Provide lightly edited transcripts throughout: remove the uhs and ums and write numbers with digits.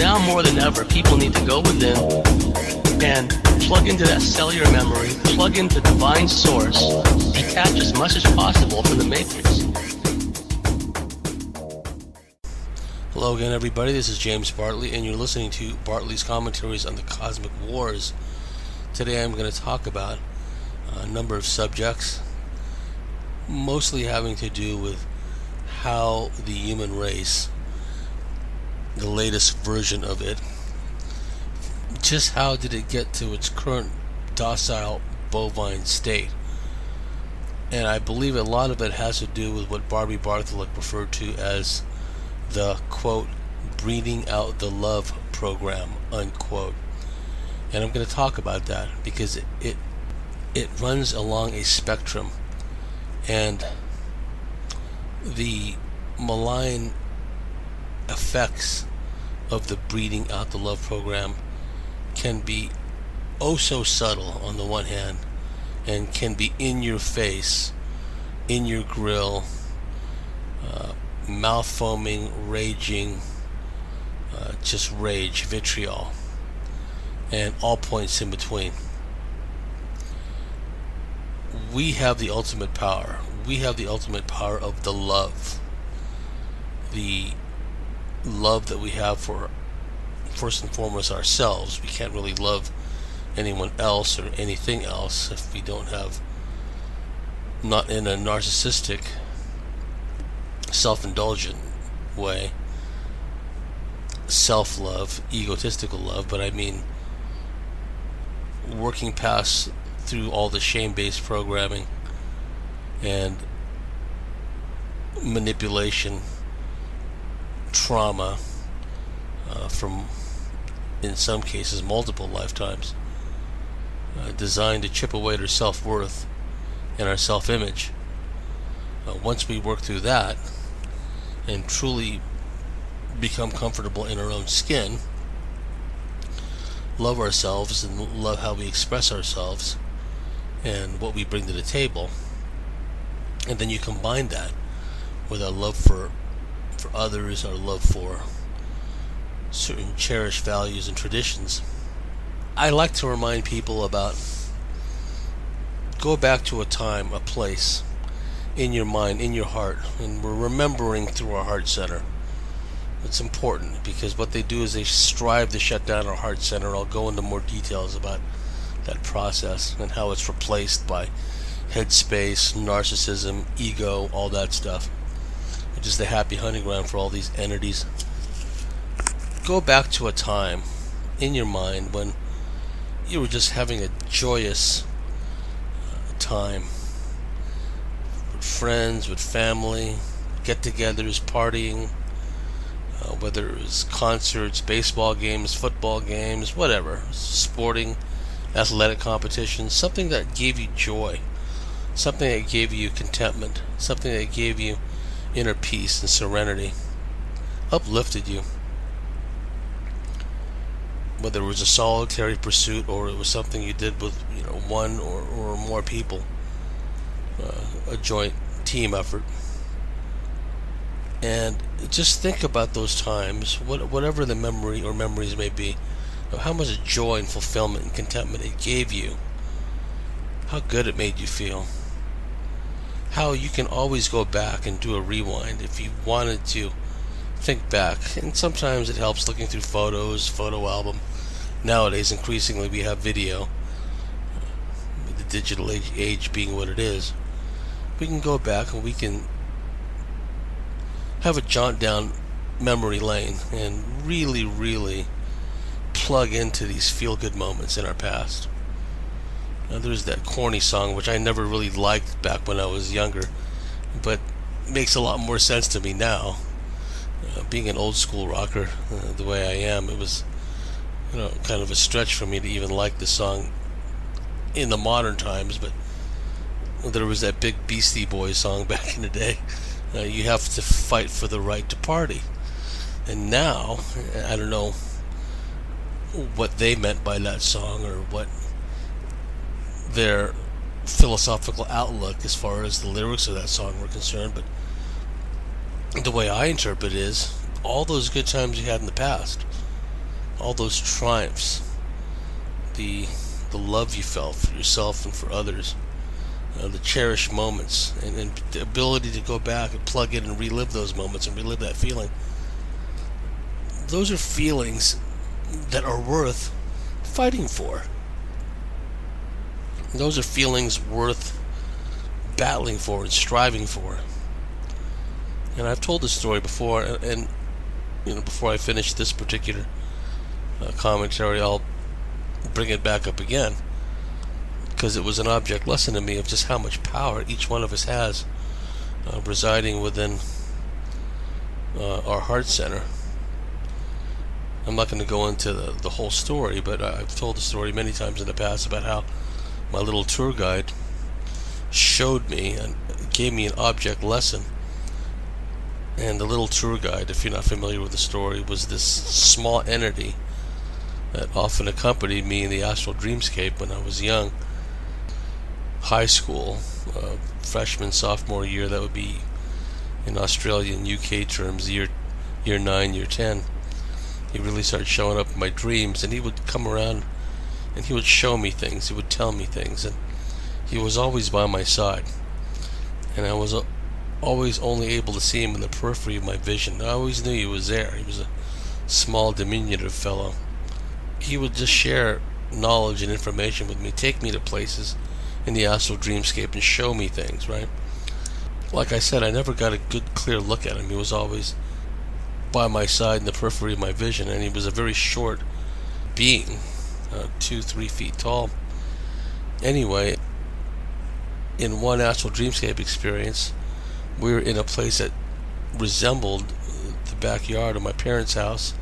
now more than ever, people need to go within and plug into that cellular memory, plug into divine source, detach as much as possible from the matrix. Hello again, everybody. This is James Bartley, and you're listening to Bartley's Commentaries on the Cosmic Wars. Today I'm going to talk about a number of subjects, mostly having to do with how the human race, the latest version of it, just how did it get to its current docile bovine state. And I believe a lot of it has to do with what Barbie Bartholomew referred to as the, quote, breeding out the love program, unquote. And I'm going to talk about that because it runs along a spectrum, and the malign effects of the breeding out the love program can be oh so subtle on the one hand, and can be in your face, in your grill, mouth foaming, raging, just rage, vitriol, and all points in between. We have the ultimate power. We have the ultimate power of the love. The love that we have for, first and foremost, ourselves. We can't really love anyone else or anything else if we don't have, not in a narcissistic, self-indulgent way, self-love, egotistical love, but I mean working past through all the shame-based programming and manipulation, trauma from, in some cases, multiple lifetimes, designed to chip away at our self-worth and our self-image. Once we work through that and truly become comfortable in our own skin, love ourselves and love how we express ourselves and what we bring to the table, and then you combine that with our love for others, our love for certain cherished values and traditions. I like to remind people about, go back to a time, a place in your mind, in your heart, and we're remembering through our heart center. It's important because what they do is they strive to shut down our heart center. I'll go into more details about that process and how it's replaced by headspace, narcissism, ego, all that stuff, which is the happy hunting ground for all these entities. Go back to a time in your mind when you were just having a joyous time with friends, with family, get-togethers, partying, whether it was concerts, baseball games, football games, whatever, sporting, athletic competitions, something that gave you joy, something that gave you contentment, something that gave you inner peace and serenity, uplifted you. Whether it was a solitary pursuit or it was something you did with one or more people, a joint team effort. And just think about those times, whatever the memory or memories may be, of how much joy and fulfillment and contentment it gave you, how good it made you feel, how you can always go back and do a rewind if you wanted to think back. And sometimes it helps looking through photos, photo album. Nowadays, increasingly, we have video, with the digital age being what it is. We can go back and we can have a jaunt down memory lane and really, really plug into these feel-good moments in our past. Now, there's that corny song, which I never really liked back when I was younger, but makes a lot more sense to me now. Being an old school rocker the way I am, it was kind of a stretch for me to even like the song in the modern times, but there was that big Beastie Boys song back in the day. You have to fight for the right to party. And now, I don't know what they meant by that song or what their philosophical outlook as far as the lyrics of that song were concerned, but the way I interpret it is all those good times you had in the past, all those triumphs, the love you felt for yourself and for others, the cherished moments, and the ability to go back and plug in and relive those moments and relive that feeling. Those are feelings that are worth fighting for. Those are feelings worth battling for and striving for. And I've told this story before, and before I finish this particular commentary, I'll bring it back up again, because it was an object lesson to me of just how much power each one of us has residing within our heart center. I'm not going to go into the whole story, but I've told the story many times in the past about how my little tour guide showed me and gave me an object lesson. And the little tour guide, if you're not familiar with the story, was this small entity that often accompanied me in the astral dreamscape when I was young. High school, freshman, sophomore year, that would be in Australian UK terms, year 9, year 10. He really started showing up in my dreams, and he would come around and he would show me things, he would tell me things, and he was always by my side. And I was always only able to see him in the periphery of my vision. I always knew he was there. He was a small, diminutive fellow. He would just share knowledge and information with me, take me to places in the astral dreamscape and show me things, right? Like I said, I never got a good, clear look at him. He was always by my side in the periphery of my vision, and he was a very short being, 2-3 feet tall. Anyway, in one astral dreamscape experience, we were in a place that resembled the backyard of my parents' house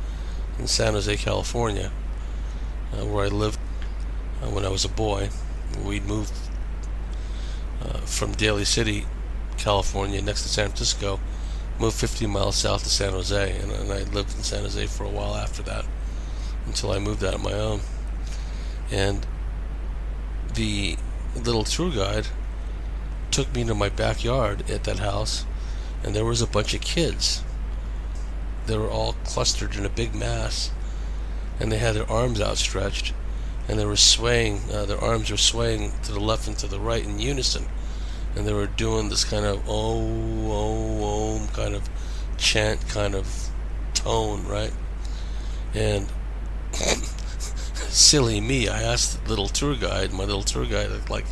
in San Jose, California, where I lived when I was a boy. We'd moved from Daly City, California, next to San Francisco, moved 50 miles south to San Jose, and I lived in San Jose for a while after that, until I moved out on my own. And the little tour guide took me to my backyard at that house, and there was a bunch of kids. They were all clustered in a big mass, and they had their arms outstretched, and they were swaying, their arms were swaying to the left and to the right in unison, and they were doing this kind of om kind of chant, kind of tone, right? And silly me, I asked the little tour guide, like,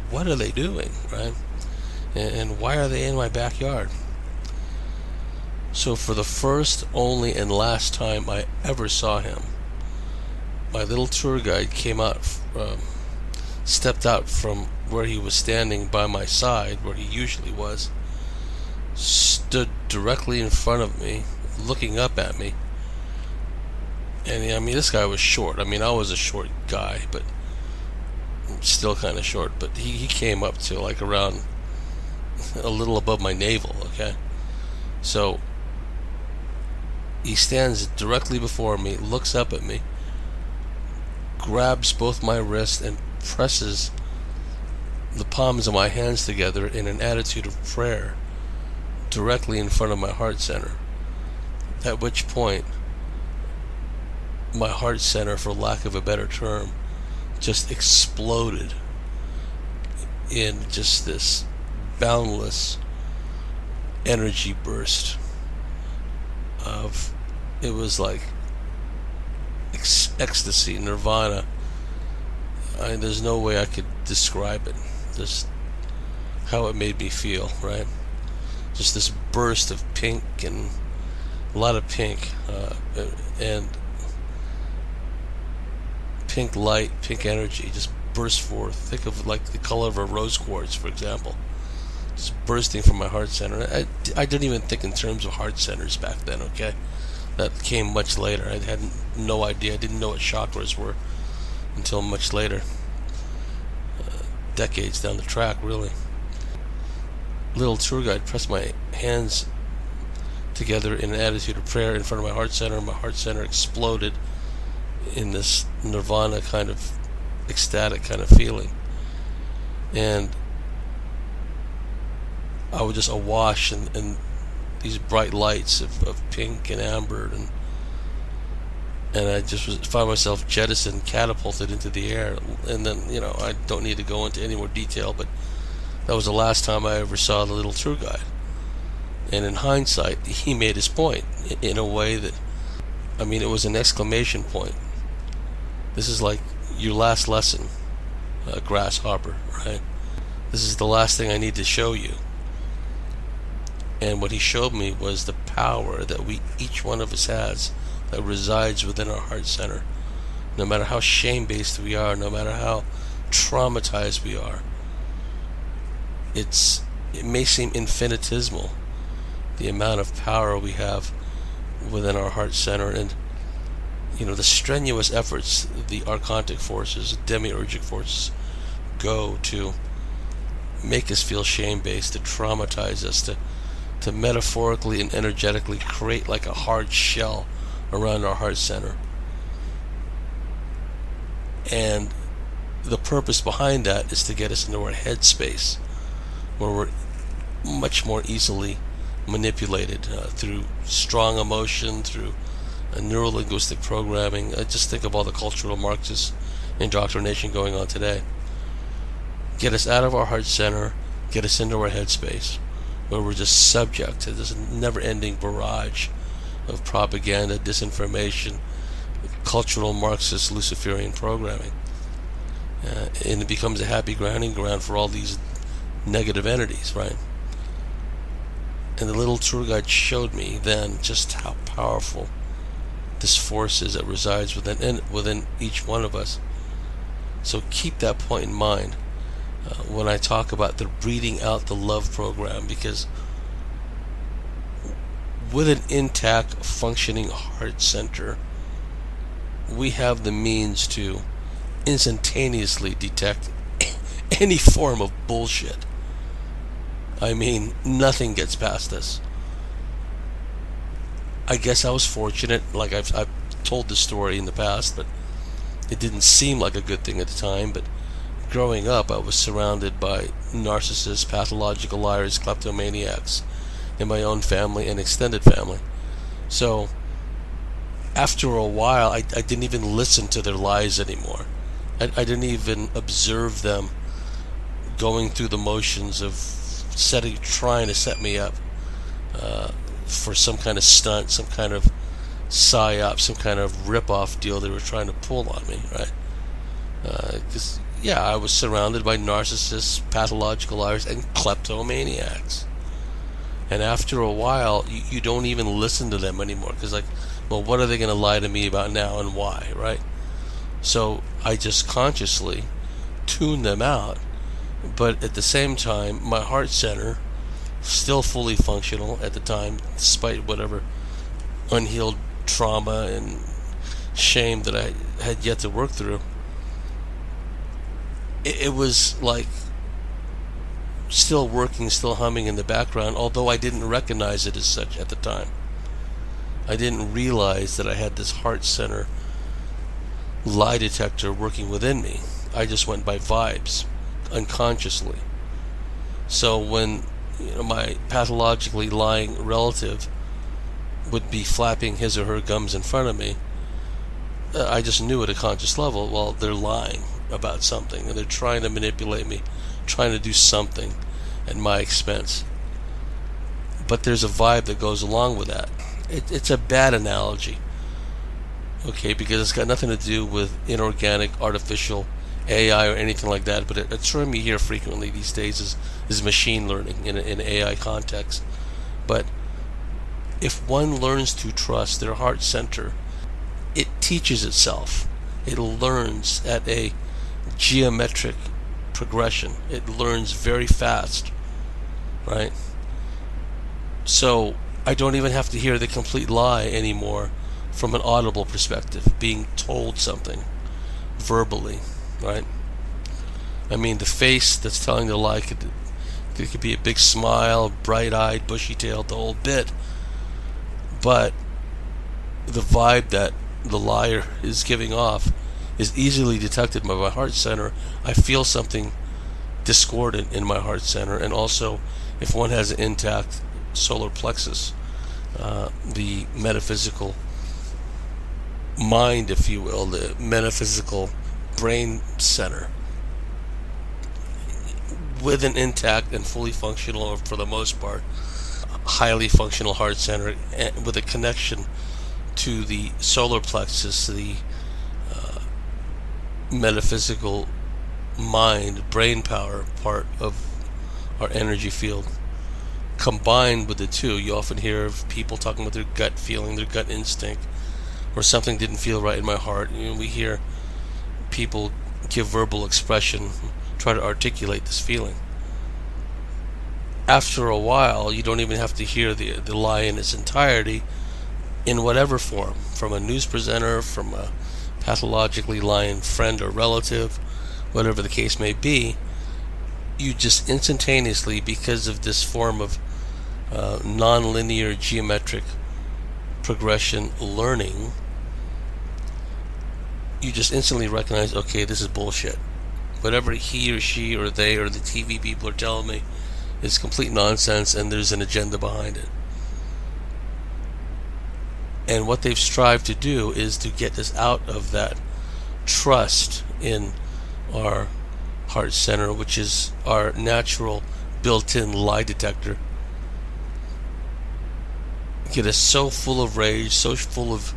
what are they doing, right? And why are they in my backyard? So for the first, only, and last time I ever saw him, my little tour guide came out, stepped out from where he was standing by my side, where he usually was, stood directly in front of me, looking up at me. And I mean, this guy was short. I mean, I was a short guy, but still kind of short. But he came up to like around a little above my navel, okay? So he stands directly before me, looks up at me, grabs both my wrists and presses the palms of my hands together in an attitude of prayer directly in front of my heart center. At which point, my heart center, for lack of a better term, just exploded in just this boundless energy burst of, it was like ecstasy, nirvana. There's no way I could describe it, just how it made me feel, right? Just this burst of pink, and a lot of pink, and pink light, pink energy just burst forth. Think of like the color of a rose quartz, for example, just bursting from my heart center. I didn't even think in terms of heart centers back then, okay? That came much later. I had no idea. I didn't know what chakras were until much later, decades down the track, really. Little tour guide pressed my hands together in an attitude of prayer in front of my heart center. My heart center exploded in this nirvana kind of ecstatic kind of feeling, and I was just awash in these bright lights of pink and amber, and I just found myself jettisoned, catapulted into the air. And then, I don't need to go into any more detail, but that was the last time I ever saw the little tour guide. And in hindsight, he made his point in a way that, it was an exclamation point. This is like your last lesson, grasshopper, right? This is the last thing I need to show you. And what he showed me was the power that each one of us has, that resides within our heart center. No matter how shame-based we are, no matter how traumatized we are, it may seem infinitesimal, the amount of power we have within our heart center. And the strenuous efforts the archontic forces, demiurgic forces, go to make us feel shame-based, to traumatize us, to metaphorically and energetically create like a hard shell around our heart center. And the purpose behind that is to get us into our head space, where we're much more easily manipulated through strong emotion, through neuro-linguistic programming. Just think of all the cultural Marxist indoctrination going on today. Get us out of our heart center, get us into our head space, where we're just subject to this never-ending barrage of propaganda, disinformation, cultural Marxist Luciferian programming. And it becomes a happy grounding ground for all these negative entities, right? And the little tour guide showed me then just how powerful this force is that resides within each one of us. So keep that point in mind when I talk about the breathing out the love program, because with an intact, functioning heart center, we have the means to instantaneously detect any form of bullshit. Nothing gets past us. I guess I was fortunate, like I've told this story in the past, but it didn't seem like a good thing at the time. But growing up, I was surrounded by narcissists, pathological liars, kleptomaniacs in my own family and extended family. So after a while, I didn't even listen to their lies anymore. I didn't even observe them going through the motions of trying to set me up for some kind of stunt, some kind of psyop, some kind of rip-off deal they were trying to pull on me, right? Because, I was surrounded by narcissists, pathological liars, and kleptomaniacs. And after a while, you don't even listen to them anymore, because what are they going to lie to me about now and why, right? So I just consciously tune them out. But at the same time, my heart center, still fully functional at the time, despite whatever unhealed trauma and shame that I had yet to work through, it was like still working, still humming in the background, although I didn't recognize it as such at the time. I didn't realize that I had this heart center lie detector working within me. I just went by vibes, unconsciously. So when my pathologically lying relative would be flapping his or her gums in front of me, I just knew at a conscious level, well, they're lying about something, and they're trying to manipulate me, trying to do something at my expense. But there's a vibe that goes along with that. It's a bad analogy, okay, because it's got nothing to do with inorganic, artificial AI or anything like that. But a term you hear frequently these days is machine learning in an AI context. But if one learns to trust their heart center, it teaches itself. It learns at a geometric progression. It learns very fast, right? So I don't even have to hear the complete lie anymore from an audible perspective, being told something verbally, right? The face that's telling the lie could be a big smile, bright-eyed, bushy-tailed, the whole bit. But the vibe that the liar is giving off is easily detected by my heart center. I feel something discordant in my heart center, and also if one has an intact solar plexus, the metaphysical mind, if you will, the metaphysical brain center, with an intact and fully functional, or for the most part, highly functional heart center, with a connection to the solar plexus, the metaphysical mind, brain power part of our energy field. Combined with the two, you often hear of people talking about their gut feeling, their gut instinct, or something didn't feel right in my heart. We hear people give verbal expression, try to articulate this feeling. After a while, you don't even have to hear the lie in its entirety, in whatever form, from a news presenter, from a pathologically lying friend or relative, whatever the case may be. You just instantaneously, because of this form of non-linear geometric progression learning, you just instantly recognize, okay, this is bullshit. Whatever he or she or they or the TV people are telling me is complete nonsense, and there's an agenda behind it. And what they've strived to do is to get us out of that trust in our heart center, which is our natural built-in lie detector. Get us so full of rage, so full of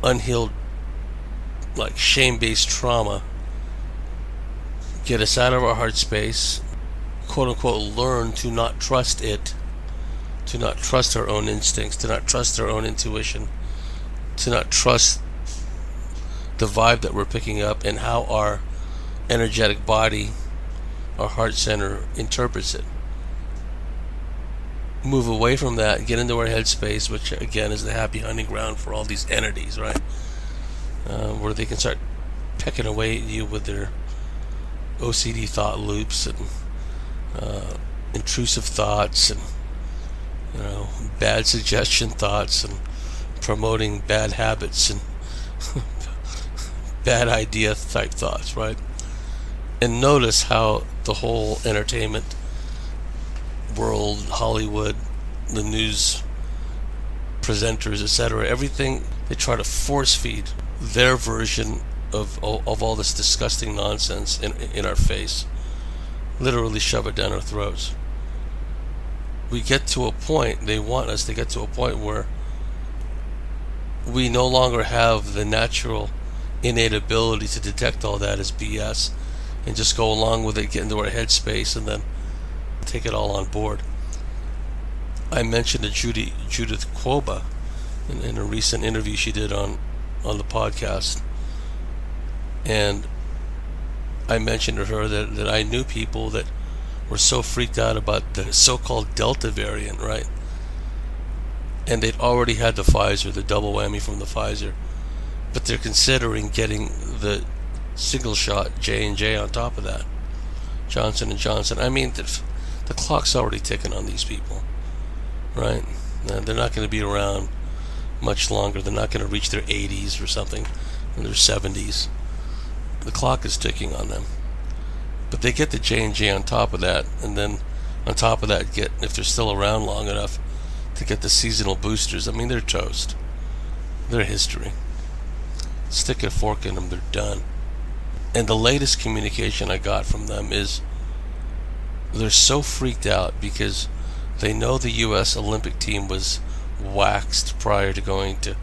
unhealed, like shame-based trauma. Get us out of our heart space, quote-unquote learn to not trust it, to not trust our own instincts, to not trust our own intuition, to not trust the vibe that we're picking up and how our energetic body, our heart center, interprets it. Move away from that, get into our headspace, which again is the happy hunting ground for all these entities, right? Where they can start pecking away at you with their OCD thought loops and intrusive thoughts and bad suggestion thoughts and promoting bad habits and bad idea type thoughts, right? And notice how the whole entertainment world, Hollywood, the news presenters, etc., everything, they try to force feed their version of all this disgusting nonsense in our face. Literally shove it down our throats. We get to a point, they want us to get to a point where we no longer have the natural innate ability to detect all that as BS and just go along with it, get into our headspace, and then take it all on board. I mentioned to Judith Quoba in a recent interview she did on the podcast, and I mentioned to her that I knew people that were so freaked out about the so-called Delta variant, right? And they'd already had the Pfizer, the double whammy from the Pfizer, but they're considering getting the single shot J&J on top of that, Johnson & Johnson. I mean, the clock's already ticking on these people, right? They're not going to be around much longer. They're not going to reach their 80s or something, or their 70s. The clock is ticking on them. But they get the J&J on top of that, and then on top of that get, if they're still around long enough, to get the seasonal boosters. I mean, they're toast. They're history. Stick a fork in them, they're done. And the latest communication I got from them is they're so freaked out because they know the U.S. Olympic team was waxed prior to going to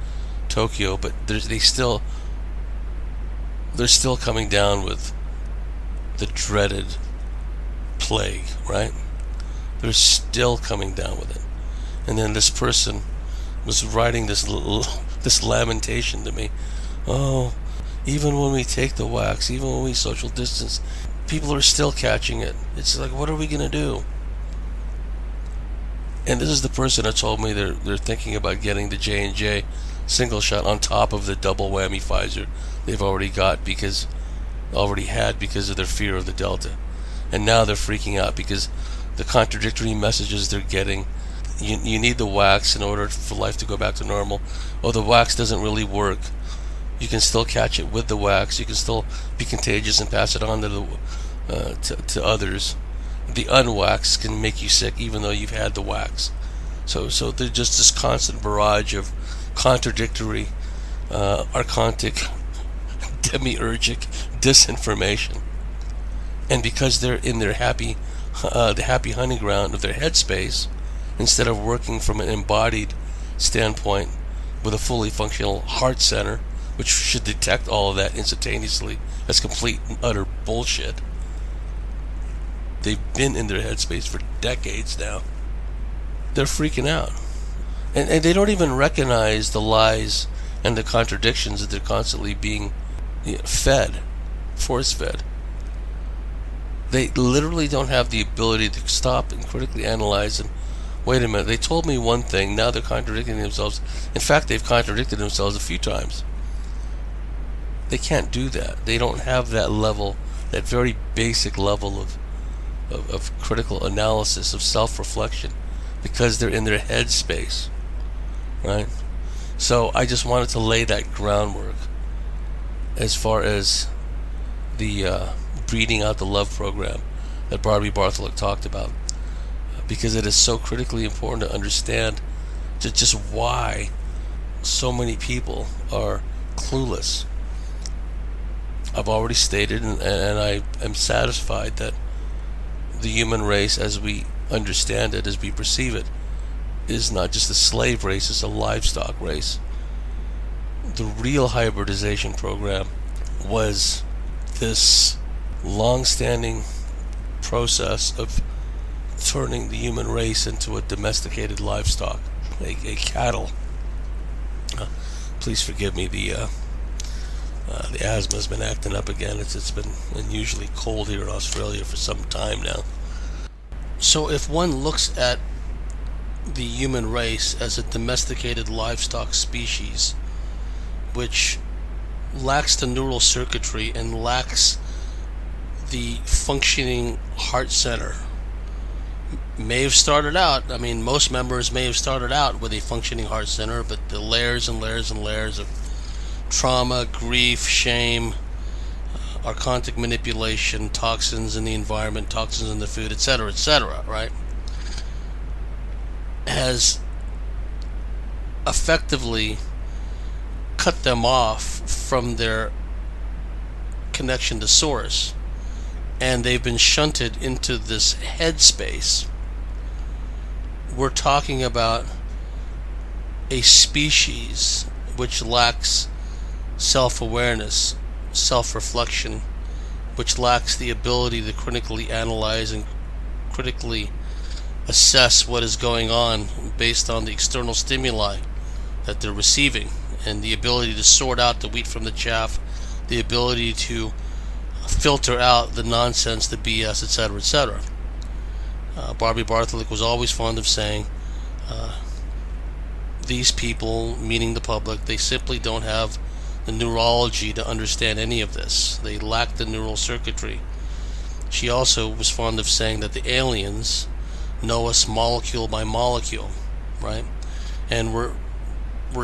Tokyo, but they're still coming down with the dreaded plague, right? They're still coming down with it. And then this person was writing this lamentation to me. Oh, even when we take the wax, even when we social distance, people are still catching it. It's like, what are we going to do? And this is the person that told me they're thinking about getting the J&J single shot on top of the double whammy Pfizer they've already had because of their fear of the Delta. And now they're freaking out because the contradictory messages they're getting. You need the wax in order for life to go back to normal. Oh, the wax doesn't really work. You can still catch it with the wax. You can still be contagious and pass it on to others. The unwax can make you sick even though you've had the wax. So there's just this constant barrage of contradictory archontic, demiurgic disinformation. And because they're in their the happy hunting ground of their headspace, instead of working from an embodied standpoint with a fully functional heart center, which should detect all of that instantaneously as complete and utter bullshit. They've been in their headspace for decades now. They're freaking out. And they don't even recognize the lies and the contradictions that they're constantly being fed, force-fed. They literally don't have the ability to stop and critically analyze and wait a minute, they told me one thing, now they're contradicting themselves. In fact, they've contradicted themselves a few times. They can't do that. They don't have that level, that very basic level of critical analysis, of self-reflection, because they're in their head space, right? So I just wanted to lay that groundwork as far as the breeding out the love program that Barbie Bartholomew talked about, because it is so critically important to understand just why so many people are clueless. I've already stated, and I am satisfied that the human race, as we understand it, as we perceive it, is not just a slave race, it's a livestock race. The real hybridization program was this long-standing process of turning the human race into a domesticated livestock, a cattle. Please forgive me, the asthma's been acting up again. It's been unusually cold here in Australia for some time now. So if one looks at the human race as a domesticated livestock species, which lacks the neural circuitry and lacks the functioning heart center, may have started out, most members may have started out with a functioning heart center, but the layers and layers and layers of trauma, grief, shame, archontic manipulation, toxins in the environment, toxins in the food, etc., right, has effectively cut them off from their connection to source, and they've been shunted into this headspace. We're talking about a species which lacks self-awareness, self-reflection, which lacks the ability to critically analyze and critically assess what is going on based on the external stimuli that they're receiving, and the ability to sort out the wheat from the chaff, the ability to filter out the nonsense, the BS, etc. Barbie Bartholomew was always fond of saying, these people, meaning the public, they simply don't have the neurology to understand any of this. They lack the neural circuitry. She also was fond of saying that the aliens know us molecule by molecule, right? And we're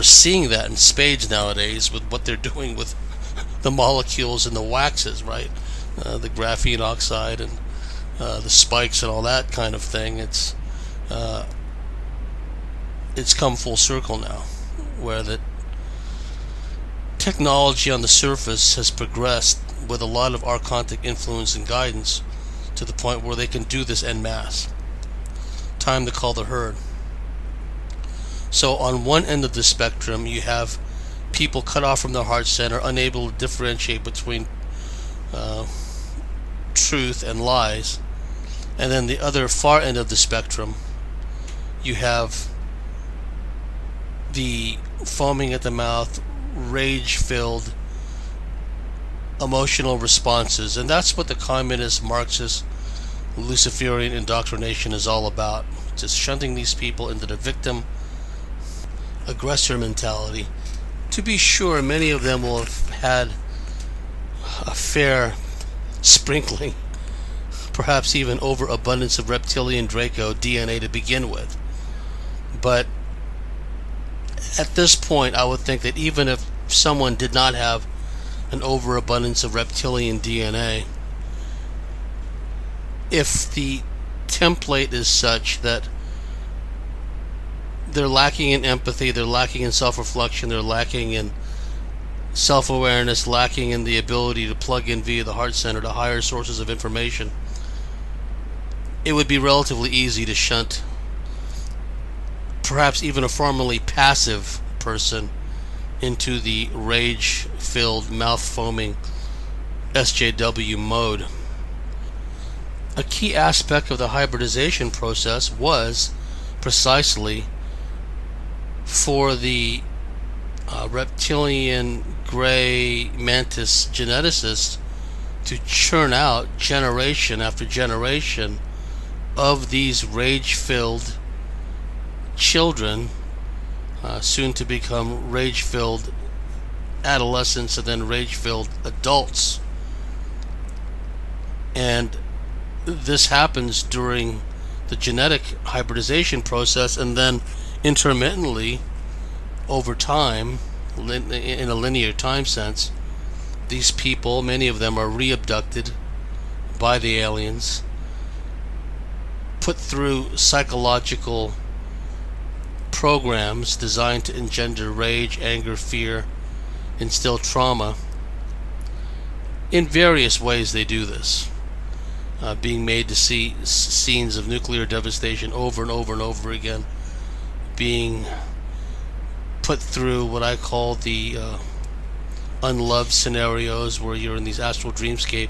seeing that in spades nowadays with what they're doing with the molecules and the waxes, right? The graphene oxide and the spikes and all that kind of thing. It's come full circle now, where the technology on the surface has progressed with a lot of archontic influence and guidance to the point where they can do this en masse. Time to call the herd. So on one end of the spectrum, you have people cut off from their heart center, unable to differentiate between truth and lies. And then the other far end of the spectrum, you have the foaming at the mouth, rage-filled, emotional responses. And that's what the communist, Marxist, Luciferian indoctrination is all about. Just shunting these people into the victim aggressor mentality. To be sure, many of them will have had a fair sprinkling, perhaps even overabundance of reptilian Draco DNA to begin with. But at this point, I would think that even if someone did not have an overabundance of reptilian DNA, if the template is such that they're lacking in empathy, they're lacking in self-reflection, they're lacking in self-awareness, lacking in the ability to plug in via the heart center to higher sources of information, it would be relatively easy to shunt perhaps even a formerly passive person into the rage-filled, mouth-foaming SJW mode. A key aspect of the hybridization process was precisely for the reptilian gray mantis geneticists to churn out generation after generation of these rage-filled children, soon to become rage-filled adolescents and then rage-filled adults. And this happens during the genetic hybridization process, and then intermittently over time, in a linear time sense, these people, many of them, are re-abducted by the aliens, put through psychological programs designed to engender rage, anger, fear, instill trauma. In various ways they do this, being made to see scenes of nuclear devastation over and over and over again, being put through what I call the unloved scenarios, where you're in these astral dreamscape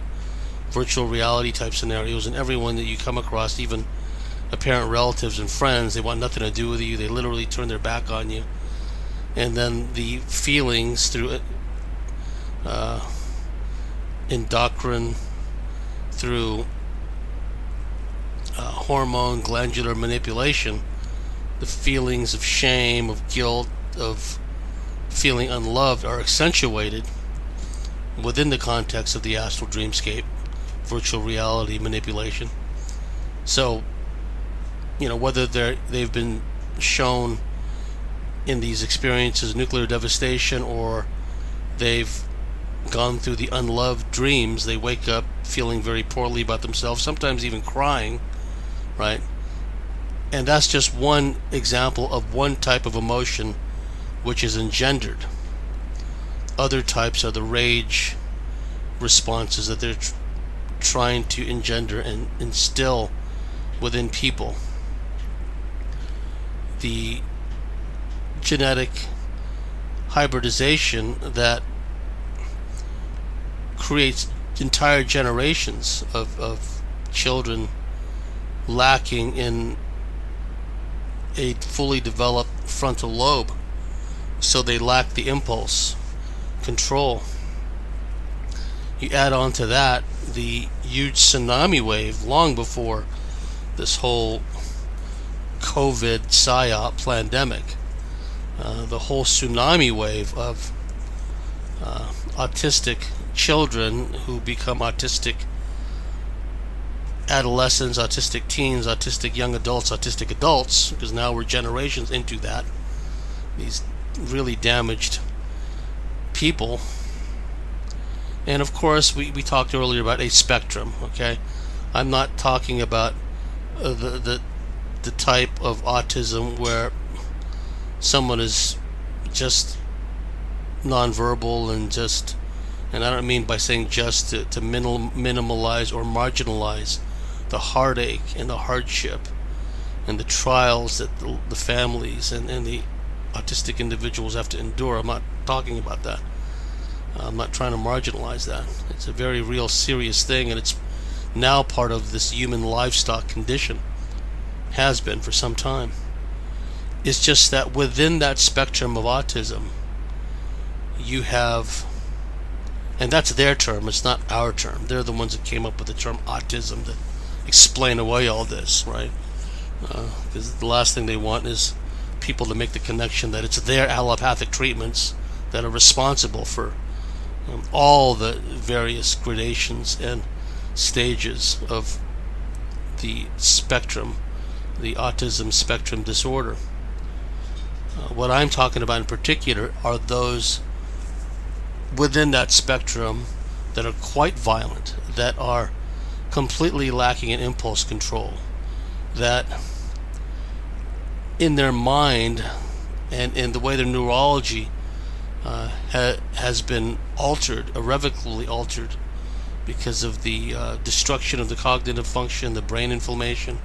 virtual reality type scenarios, and everyone that you come across, even apparent relatives and friends, they want nothing to do with you. They literally turn their back on you. And then the feelings through endocrine, through hormone glandular manipulation, the feelings of shame, of guilt, of feeling unloved are accentuated within the context of the astral dreamscape virtual reality manipulation. So, whether they've been shown in these experiences nuclear devastation, or they've gone through the unloved dreams, they wake up feeling very poorly about themselves, sometimes even crying, right? And that's just one example of one type of emotion which is engendered. Other types are the rage responses that they're trying to engender and instill within people. The genetic hybridization that creates entire generations of children lacking in a fully developed frontal lobe, so they lack the impulse control. You add on to that the huge tsunami wave long before this whole COVID psyop pandemic, the whole tsunami wave of autistic children who become autistic adolescents, autistic teens, autistic young adults, autistic adults, because now we're generations into that. These really damaged people. And of course, we talked earlier about a spectrum, okay? I'm not talking about the type of autism where someone is just nonverbal and I don't mean by saying just to minimalize or marginalize the heartache and the hardship and the trials that the families and the autistic individuals have to endure. I'm not talking about that. I'm not trying to marginalize that. It's a very real, serious thing, and it's now part of this human livestock condition. Has been for some time. It's just that within that spectrum of autism, you have, and that's their term, it's not our term. They're the ones that came up with the term autism to explain away all this, right? Because the last thing they want is people to make the connection that it's their allopathic treatments that are responsible for all the various gradations and stages of the spectrum, the autism spectrum disorder. What I'm talking about in particular are those within that spectrum that are quite violent, that are completely lacking in impulse control, that in their mind and in the way their neurology has been altered, irrevocably altered, because of the destruction of the cognitive function, the brain inflammation,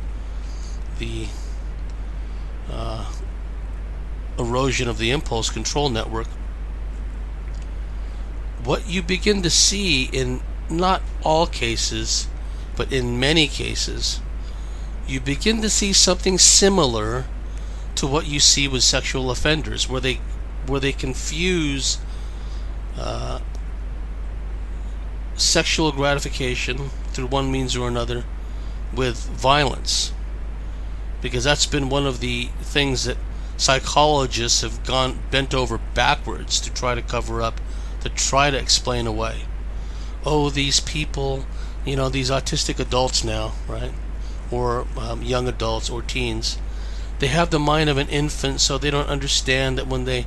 the erosion of the impulse control network. What you begin to see in not all cases, but in many cases, you begin to see something similar to what you see with sexual offenders, where they confuse sexual gratification through one means or another with violence, because that's been one of the things that psychologists have bent over backwards to try to cover up, to try to explain away. Oh, these people, these autistic adults now, right, or young adults or teens, they have the mind of an infant, so they don't understand that when they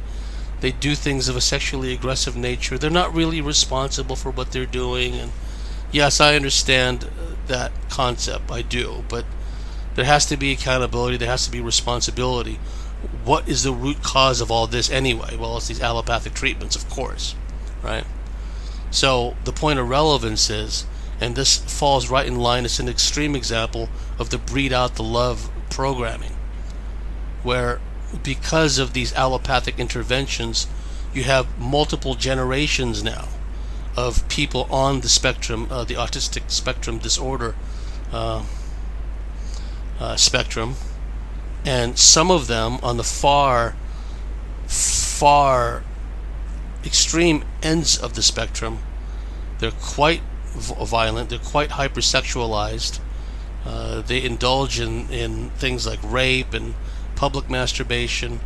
do things of a sexually aggressive nature, they're not really responsible for what they're doing. And yes, I understand that concept, I do, but there has to be accountability, there has to be responsibility. What is the root cause of all this anyway? Well, it's these allopathic treatments, of course, right? So the point of relevance is, and this falls right in line, it's an extreme example of the breed out the love programming, where because of these allopathic interventions, you have multiple generations now of people on the spectrum, the autistic spectrum disorder spectrum, and some of them on the far extreme ends of the spectrum, they're quite violent, they're quite hypersexualized, they indulge in things like rape and public masturbation,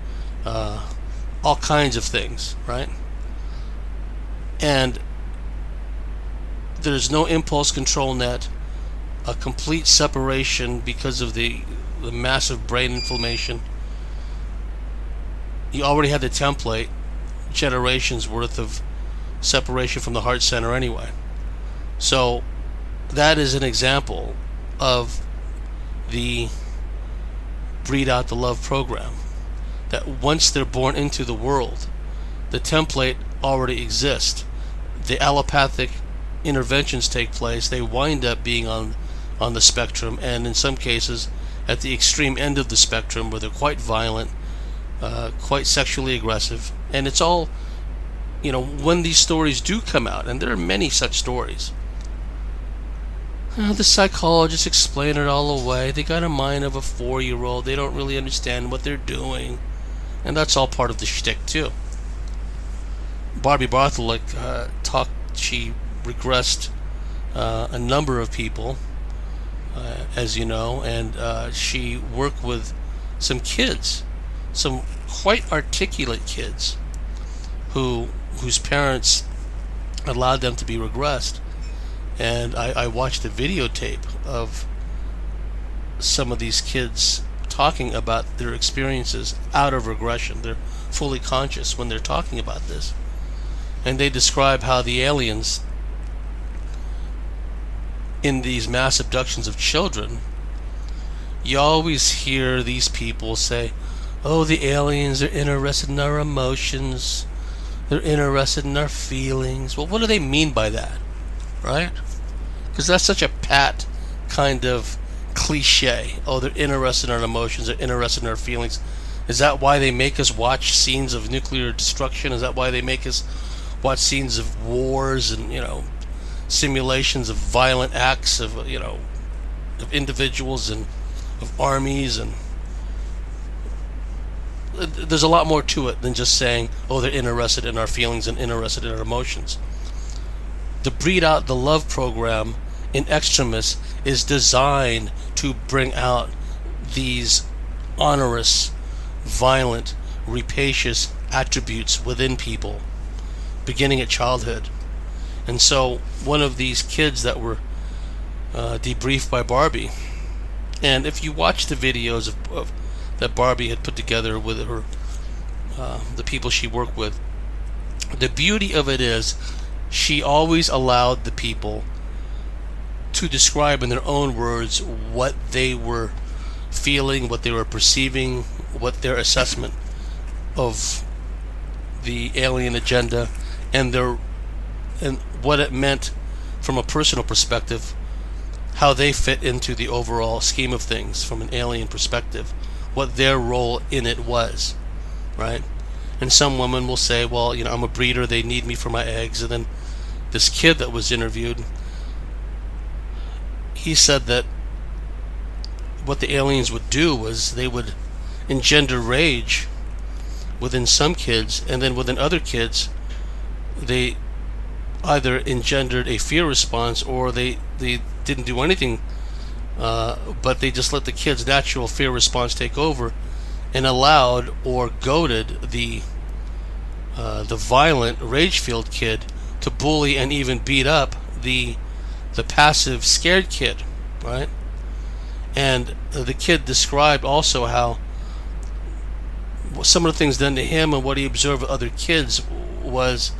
all kinds of things, right? And there's no impulse control net, a complete separation because of the massive brain inflammation. You already had the template, generations worth of separation from the heart center anyway. So that is an example of the breed out the love program, that once they're born into the world, the template already exists. The allopathic interventions take place, they wind up being on the spectrum, and in some cases at the extreme end of the spectrum, where they're quite violent, quite sexually aggressive. And it's all, when these stories do come out, and there are many such stories, the psychologists explain it all away. They got a mind of a 4-year-old. They don't really understand what they're doing. And that's all part of the shtick, too. Barbie Bartholick she regressed a number of people, as you know, and she worked with some kids, some quite articulate kids, whose parents allowed them to be regressed. And I watched a videotape of some of these kids talking about their experiences out of regression. They're fully conscious when they're talking about this. And they describe how the aliens in these mass abductions of children, you always hear these people say, oh, the aliens are interested in our emotions, they're interested in our feelings. Well, what do they mean by that? Right? Because that's such a pat kind of cliche. Oh, they're interested in our emotions, they're interested in our feelings. Is that why they make us watch scenes of nuclear destruction? Is that why they make us watch scenes of wars and, simulations of violent acts of, of individuals and of armies? And there's a lot more to it than just saying, oh, they're interested in our feelings and interested in our emotions. The breed out the love program in extremis is designed to bring out these onerous, violent, rapacious attributes within people, beginning at childhood. And so one of these kids that were debriefed by Barbie, and if you watch the videos of that Barbie had put together with her, the people she worked with, the beauty of it is she always allowed the people to describe in their own words what they were feeling, what they were perceiving, what their assessment of the alien agenda and what it meant from a personal perspective, how they fit into the overall scheme of things from an alien perspective, what their role in it was, right? And some women will say, well, I'm a breeder, they need me for my eggs. And then this kid that was interviewed, he said that what the aliens would do was they would engender rage within some kids, and then within other kids they either engendered a fear response, or they didn't do anything, but they just let the kid's natural fear response take over and allowed or goaded the violent rage-filled kid to bully and even beat up the passive scared kid, right? And the kid described also how some of the things done to him and what he observed with other kids was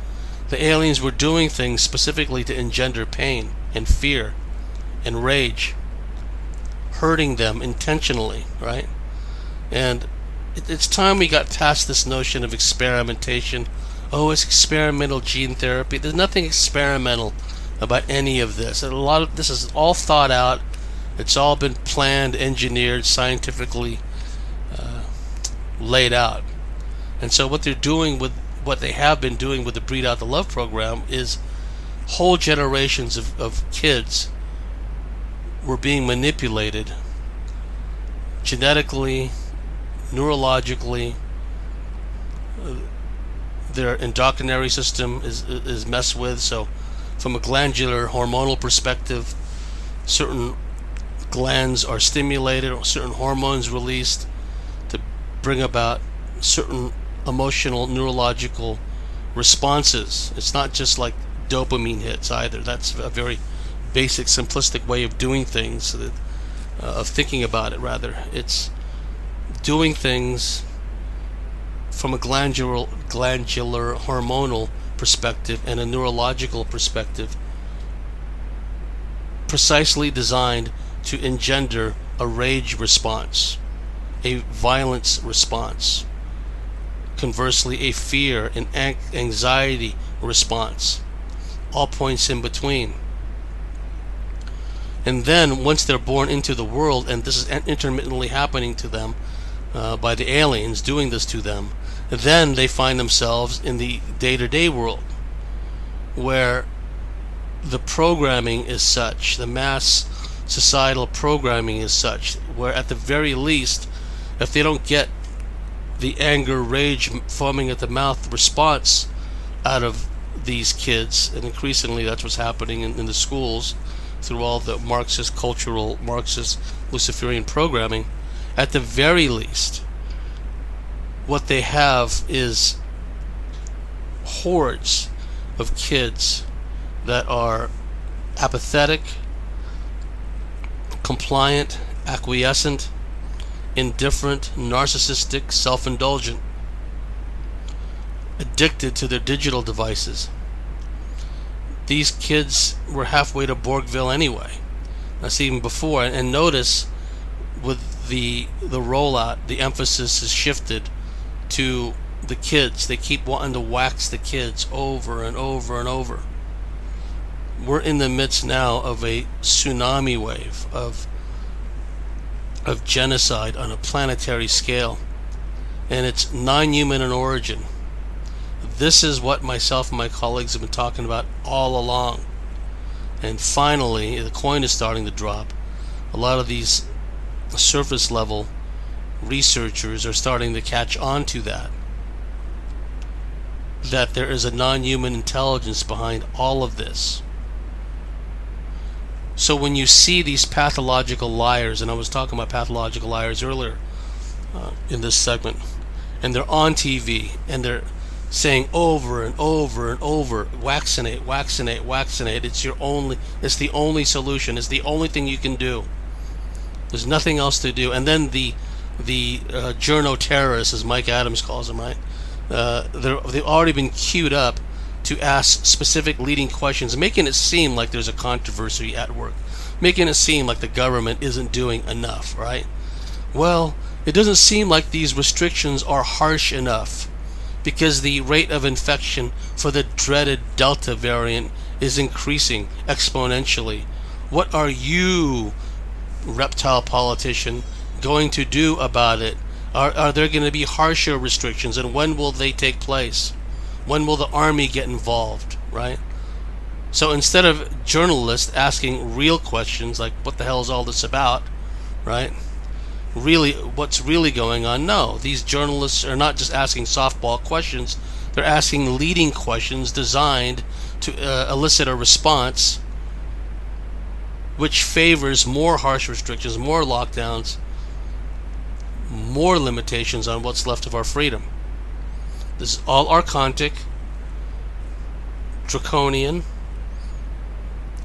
the aliens were doing things specifically to engender pain and fear and rage, hurting them intentionally, right? And it's time we got past this notion of experimentation. Oh, it's experimental gene therapy. There's nothing experimental about any of this. A lot of this is all thought out. It's all been planned, engineered, scientifically laid out. And so what they're doing with what they have been doing with the Breed Out the Love program is whole generations of kids were being manipulated genetically, neurologically. Their endocrinary system is messed with. So from a glandular hormonal perspective, certain glands are stimulated or certain hormones released to bring about certain emotional neurological responses. It's not just like dopamine hits either. That's a very basic, simplistic way of doing things, of thinking about it rather. It's doing things from a glandular hormonal perspective and a neurological perspective, precisely designed to engender a rage response, a violence response, conversely a fear and anxiety response, all points in between. And then once they're born into the world, and this is intermittently happening to them by the aliens doing this to them, then they find themselves in the day-to-day world where the programming is such, the mass societal programming is such, where at the very least, if they don't get the anger, rage, foaming at the mouth response out of these kids, and increasingly that's what's happening in the schools through all the Marxist, cultural, Marxist, Luciferian programming, at the very least, what they have is hordes of kids that are apathetic, compliant, acquiescent, indifferent, narcissistic, self-indulgent, addicted to their digital devices. These kids were halfway to Borgville anyway. That's even before. And notice with the rollout, the emphasis is shifted to the kids. They keep wanting to wax the kids over and over and over. We're in the midst now of a tsunami wave of genocide on a planetary scale, and it's non-human in origin. This is what myself and my colleagues have been talking about all along, and finally the coin is starting to drop. A lot of these surface level researchers are starting to catch on to that there is a non-human intelligence behind all of this. So when you see these pathological liars, and I was talking about pathological liars earlier in this segment, and they're on TV and they're saying over and over and over, vaccinate, vaccinate, vaccinate. It's the only solution. It's the only thing you can do. There's nothing else to do. And then the journo terrorists, as Mike Adams calls them, right? They've already been queued up to ask specific leading questions, making it seem like there's a controversy at work, making it seem like the government isn't doing enough, right? Well, it doesn't seem like these restrictions are harsh enough, because the rate of infection for the dreaded Delta variant is increasing exponentially. What are you, reptile politician, going to do about it? Are there going to be harsher restrictions, and when will they take place? When will the army get involved, right? So instead of journalists asking real questions like, what the hell is all this about, right? Really, what's really going on? No, these journalists are not just asking softball questions. They're asking leading questions designed to elicit a response which favors more harsh restrictions, more lockdowns, more limitations on what's left of our freedom. This is all archontic, draconian,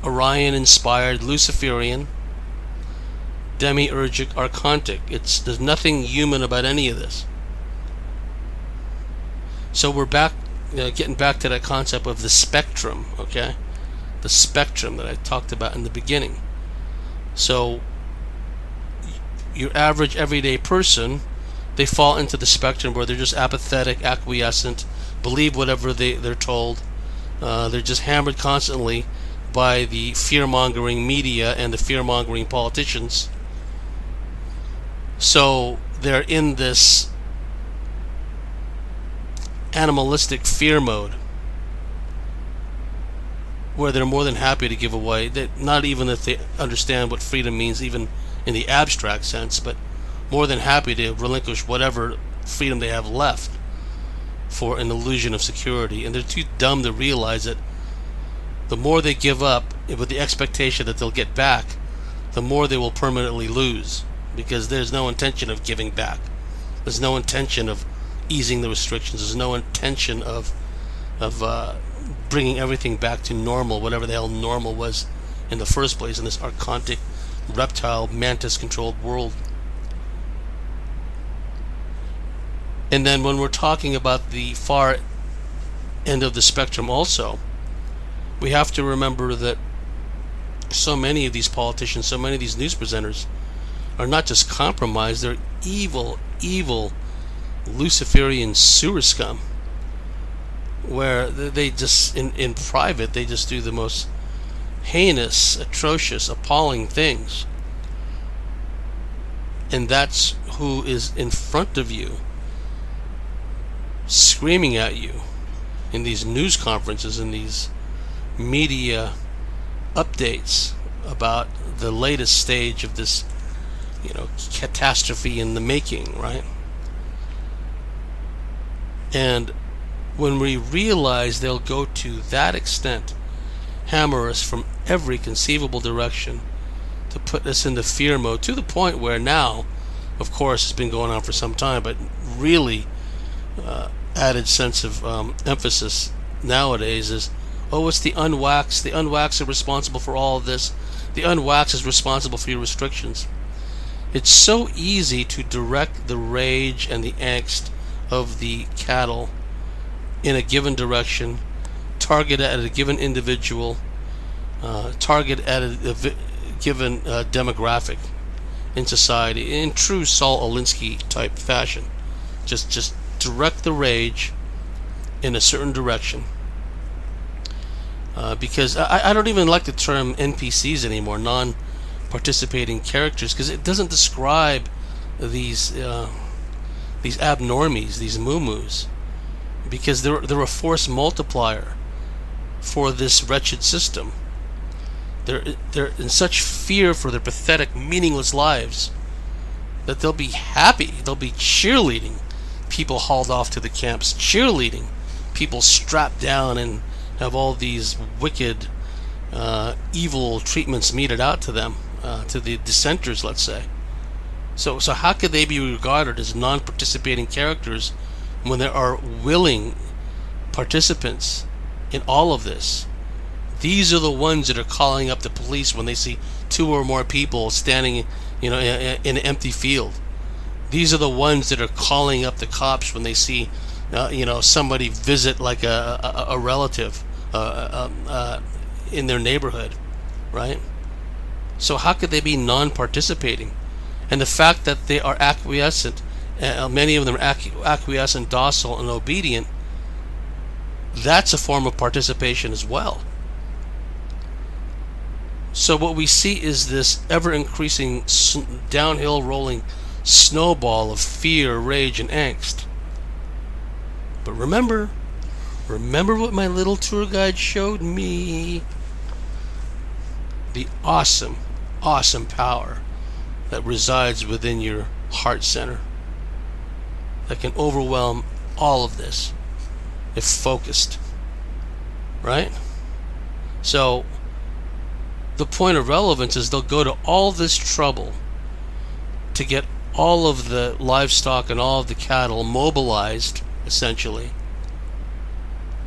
Orion-inspired, Luciferian, demiurgic, archontic. There's nothing human about any of this. So we're back, getting back to that concept of the spectrum, okay? The spectrum that I talked about in the beginning. So your average everyday person, they fall into the spectrum where they're just apathetic, acquiescent, believe whatever they're told. They're just hammered constantly by the fear-mongering media and the fear-mongering politicians. So they're in this animalistic fear mode where they're more than happy to give away, that not even if they understand what freedom means even in the abstract sense, but more than happy to relinquish whatever freedom they have left for an illusion of security. And they're too dumb to realize that the more they give up with the expectation that they'll get back, the more they will permanently lose, because there's no intention of giving back. There's no intention of easing the restrictions. There's no intention of bringing everything back to normal, whatever the hell normal was in the first place in this archontic, reptile, mantis-controlled world. And then when we're talking about the far end of the spectrum also, we have to remember that so many of these politicians, so many of these news presenters are not just compromised, they're evil, evil Luciferian sewer scum, where they just, in private, they just do the most heinous, atrocious, appalling things. And that's who is in front of you, screaming at you in these news conferences, in these media updates about the latest stage of this, catastrophe in the making, right? And when we realize they'll go to that extent, hammer us from every conceivable direction to put us into fear mode, to the point where now, of course, it's been going on for some time, but really added sense of emphasis nowadays is, oh, it's the unwaxed. The unwaxed are responsible for all of this. The unwaxed is responsible for your restrictions. It's so easy to direct the rage and the angst of the cattle in a given direction, target at a given individual, target at a given demographic in society, in true Saul Alinsky type fashion. Just direct the rage in a certain direction. Because I don't even like the term NPCs anymore, non-participating characters, because it doesn't describe these abnormies, these moo-moos, because they're a force multiplier for this wretched system. They're in such fear for their pathetic, meaningless lives that they'll be happy, they'll be cheerleading people hauled off to the camps, cheerleading people strapped down and have all these wicked, evil treatments meted out to them, to the dissenters, let's say. So how could they be regarded as non-participating characters when there are willing participants in all of this? These are the ones that are calling up the police when they see two or more people standing, in an empty field. These are the ones that are calling up the cops when they see, somebody visit like a relative in their neighborhood, right? So how could they be non-participating? And the fact that they are acquiescent many of them are acquiescent, docile, and obedient. That's a form of participation as well. So what we see is this ever-increasing downhill rolling snowball of fear, rage, and angst. But remember what my little tour guide showed me. The awesome power that resides within your heart center that can overwhelm all of this if focused, right? So the point of relevance is they'll go to all this trouble to get all of the livestock and all of the cattle mobilized, essentially,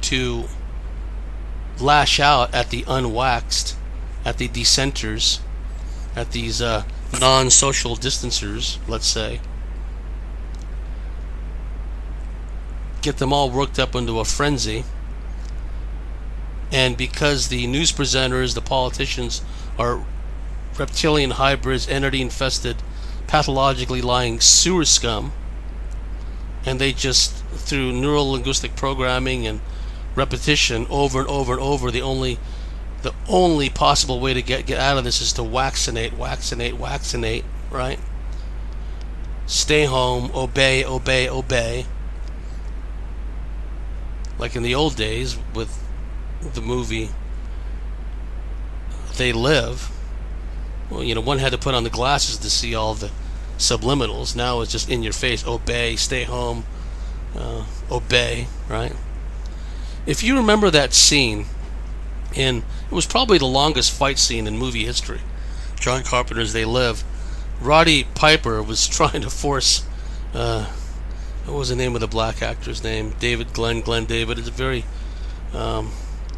to lash out at the unwaxed, at the dissenters, at these non-social distancers, let's say. Get them all worked up into a frenzy. And because the news presenters, the politicians, are reptilian hybrids, entity-infested, pathologically lying sewer scum, and they just, through neuro-linguistic programming and repetition over and over and over, the only possible way to get out of this is to vaccinate, right? Stay home, obey. Like in the old days with the movie They Live, well, one had to put on the glasses to see all the subliminals. Now it's just in your face. Obey, stay home, obey, right? If you remember that scene it was probably the longest fight scene in movie history, John Carpenter's They Live. Roddy Piper was trying to force what was the name of the black actor's name? Glenn David. It's a very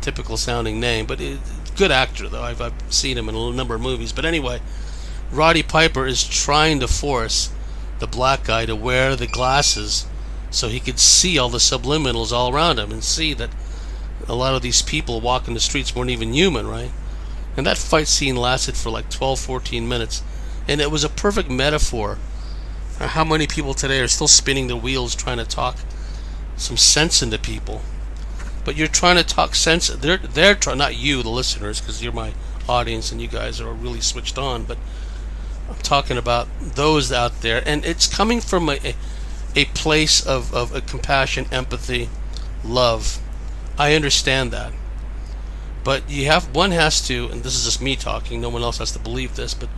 typical sounding name, but good actor though. I've seen him in a number of movies. But anyway, Roddy Piper is trying to force the black guy to wear the glasses so he could see all the subliminals all around him and see that a lot of these people walking the streets weren't even human, right? And that fight scene lasted for like 12-14 minutes, and it was a perfect metaphor for how many people today are still spinning their wheels trying to talk some sense into people. But you're trying to talk sense. They're trying, not you, the listeners, because you're my audience and you guys are really switched on. But I'm talking about those out there, and it's coming from a place of compassion, empathy, love. I understand that. But one has to, and this is just me talking, no one else has to believe this, but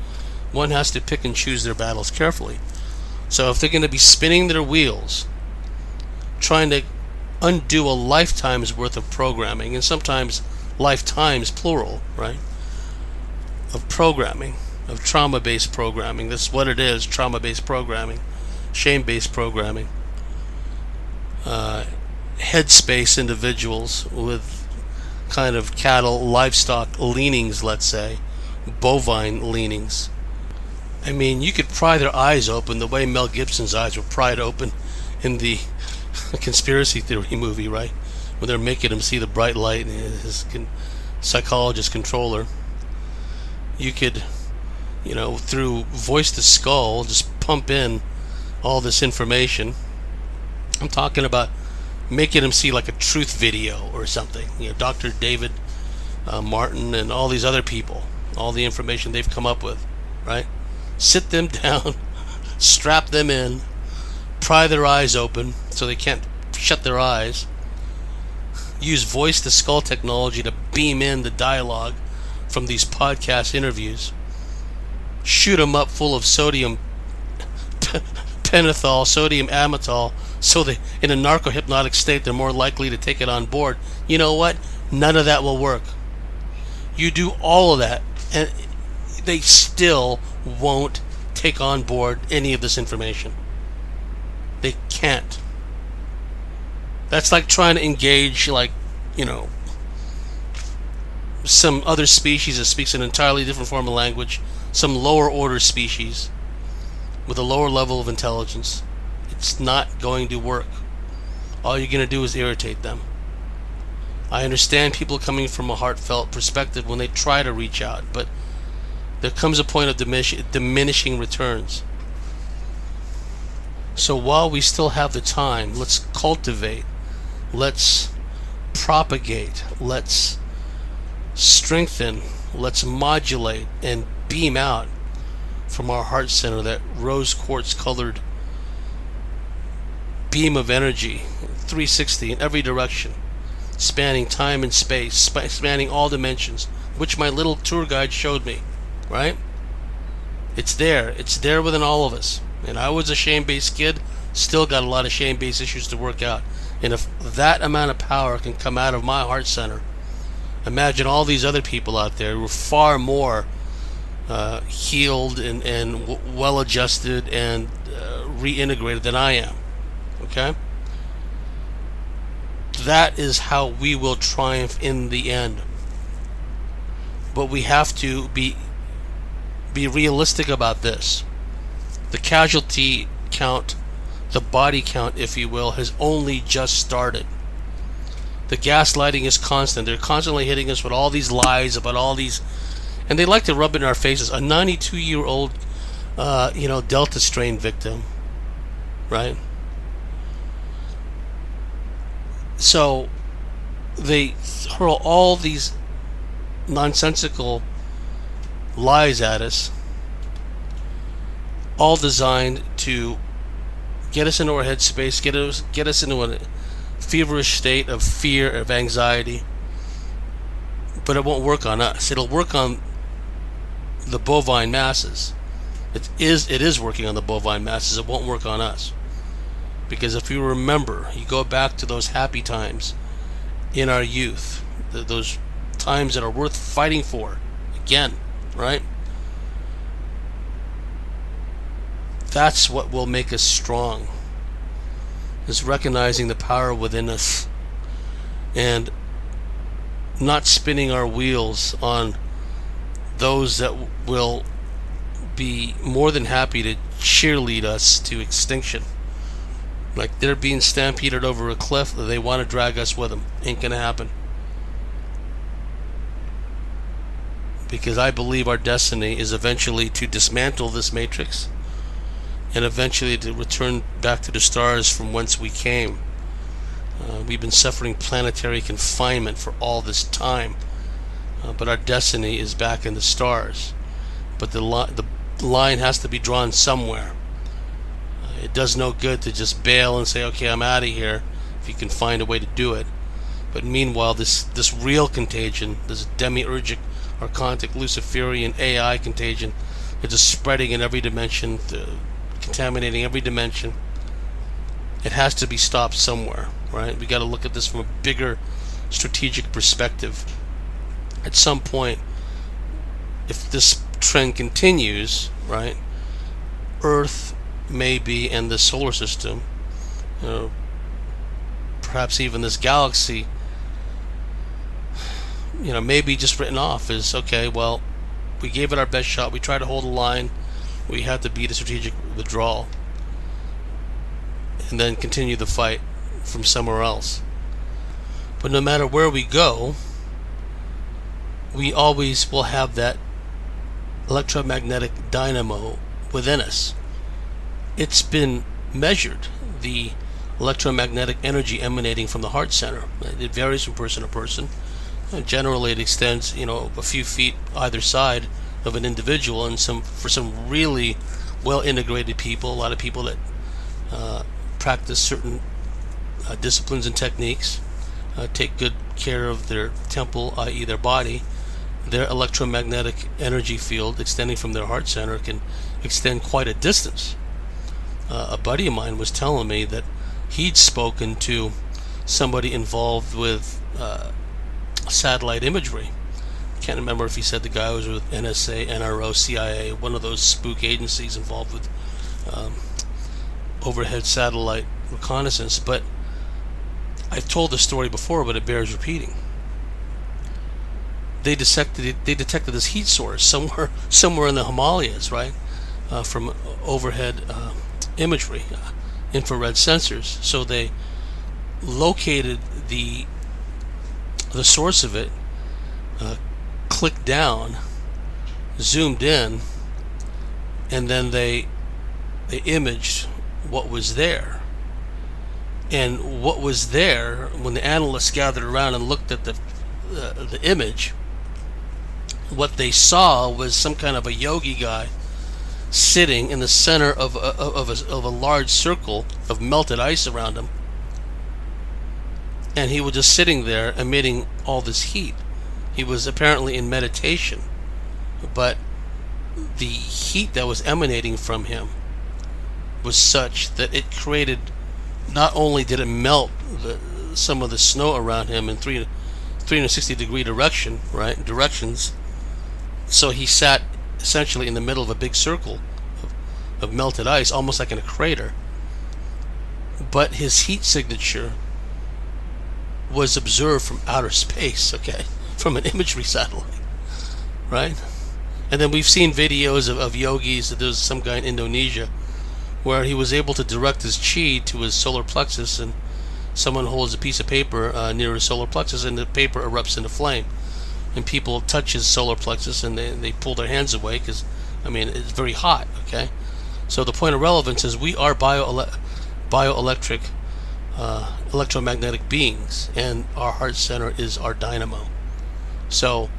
one has to pick and choose their battles carefully. So if they're going to be spinning their wheels, trying to undo a lifetime's worth of programming, and sometimes lifetimes plural, right, of programming, of trauma-based programming. That's what it is, trauma-based programming, shame-based programming. Headspace individuals with kind of cattle, livestock leanings, let's say, bovine leanings. I mean, you could pry their eyes open the way Mel Gibson's eyes were pried open in the conspiracy theory movie, right? When they're making him see the bright light and his psychologist controller. You could, through voice to skull, just pump in all this information. I'm talking about making him see like a truth video or something. Dr. David Martin and all these other people, all the information they've come up with, right? Sit them down, strap them in, pry their eyes open so they can't shut their eyes, use voice to skull technology to beam in the dialogue from these podcast interviews, shoot them up full of sodium pentothal, sodium amytal, so they, in a narco-hypnotic state, they're more likely to take it on board. You know what? None of that will work. You do all of that, and they still won't take on board any of this information. They can't. That's like trying to engage, some other species that speaks an entirely different form of language, some lower order species with a lower level of intelligence. It's not going to work. All you're going to do is irritate them. I understand people coming from a heartfelt perspective when they try to reach out, but there comes a point of diminishing returns. So while we still have the time, let's cultivate, let's propagate, let's strengthen, let's modulate and beam out from our heart center that rose quartz colored beam of energy, 360 in every direction, spanning time and space, spanning all dimensions, which my little tour guide showed me, right? It's there within all of us. And I was a shame-based kid, still got a lot of shame-based issues to work out. And if that amount of power can come out of my heart center, imagine all these other people out there who are far more healed and well-adjusted and reintegrated than I am. Okay? That is how we will triumph in the end. But we have to be realistic about this. The casualty count, the body count, if you will, has only just started. The gaslighting is constant. They're constantly hitting us with all these lies about all these, and they like to rub it in our faces. A 92-year-old, Delta strain victim, right? So they hurl all these nonsensical lies at us, all designed to get us into our headspace, get us into a feverish state of fear, of anxiety. But it won't work on us. It'll work on the bovine masses. It is working on the bovine masses. It won't work on us. Because if you remember, you go back to those happy times in our youth, those times that are worth fighting for again, right? That's what will make us strong, is recognizing the power within us and not spinning our wheels on those that will be more than happy to cheerlead us to extinction. Like they're being stampeded over a cliff, they want to drag us with them. Ain't gonna happen. Because I believe our destiny is eventually to dismantle this matrix and eventually to return back to the stars from whence we came. We've been suffering planetary confinement for all this time, but our destiny is back in the stars. But the line has to be drawn somewhere. It does no good to just bail and say, okay, I'm out of here, if you can find a way to do it. But meanwhile, this real contagion, this demiurgic, archontic, Luciferian AI contagion, is just spreading in every dimension, contaminating every dimension. It has to be stopped somewhere, right? We got to look at this from a bigger strategic perspective. At some point, if this trend continues, right, Earth may be, and the solar system, perhaps even this galaxy, may be just written off as, okay, well, we gave it our best shot, we tried to hold the line, we had to beat a strategic withdrawal, and then continue the fight from somewhere else. But no matter where we go, we always will have that electromagnetic dynamo within us. It's been measured, the electromagnetic energy emanating from the heart center. It varies from person to person. Generally, it extends, a few feet either side of an individual, and for some really well-integrated people, a lot of people that practice certain disciplines and techniques, take good care of their temple, i.e. their body, their electromagnetic energy field extending from their heart center can extend quite a distance. A buddy of mine was telling me that he'd spoken to somebody involved with satellite imagery. I can't remember if he said the guy was with NSA, NRO, CIA, one of those spook agencies involved with overhead satellite reconnaissance. But I've told this story before, but it bears repeating. They detected this heat source somewhere in the Himalayas, right, from overhead imagery, infrared sensors. So they located the source of it, clicked down, zoomed in, and then they imaged what was there. And what was there, when the analysts gathered around and looked at the image, what they saw was some kind of a yogi guy sitting in the center of a large circle of melted ice around him, and he was just sitting there emitting all this heat. He was apparently in meditation, but the heat that was emanating from him was such that it created, not only did it melt some of the snow around him in 360-degree directions, so he sat essentially in the middle of a big circle of melted ice, almost like in a crater, but his heat signature was observed from outer space, okay, from an imagery satellite, right? And then we've seen videos of yogis. There's some guy in Indonesia where he was able to direct his chi to his solar plexus, and someone holds a piece of paper near his solar plexus, and the paper erupts into flame. And people touch his solar plexus, and they pull their hands away because, I mean, it's very hot, okay? So the point of relevance is we are bioelectric, electromagnetic beings, and our heart center is our dynamo. So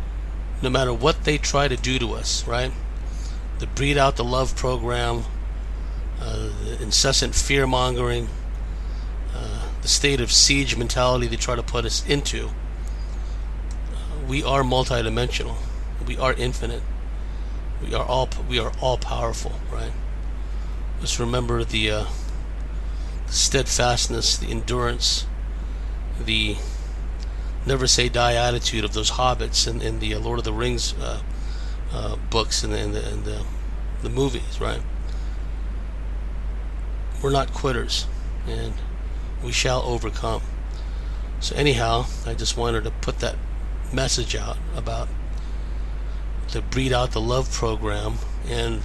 no matter what they try to do to us, right? The breed out the love program, the incessant fear mongering, the state of siege mentality they try to put us into, we are multidimensional. We are infinite. We are all powerful, right? Just remember the steadfastness, the endurance, the never say die attitude of those hobbits in the Lord of the Rings books and the movies, right? We're not quitters, and we shall overcome. So anyhow, I just wanted to put that message out about the Breed Out the Love program and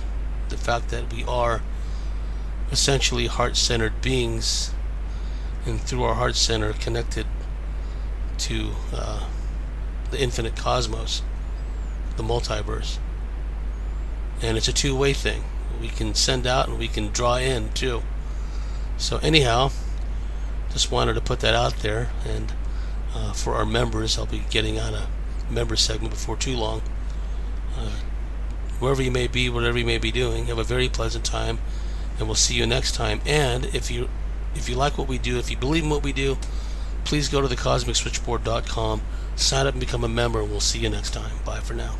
the fact that we are essentially heart-centered beings, and through our heart center connected to the infinite cosmos, the multiverse. And it's a two-way thing. We can send out and we can draw in too. So anyhow, just wanted to put that out there, and for our members, I'll be getting on a member segment before too long. Wherever you may be, whatever you may be doing, have a very pleasant time, and we'll see you next time. And if you like what we do, if you believe in what we do, please go to thecosmicswitchboard.com, sign up and become a member, and we'll see you next time. Bye for now.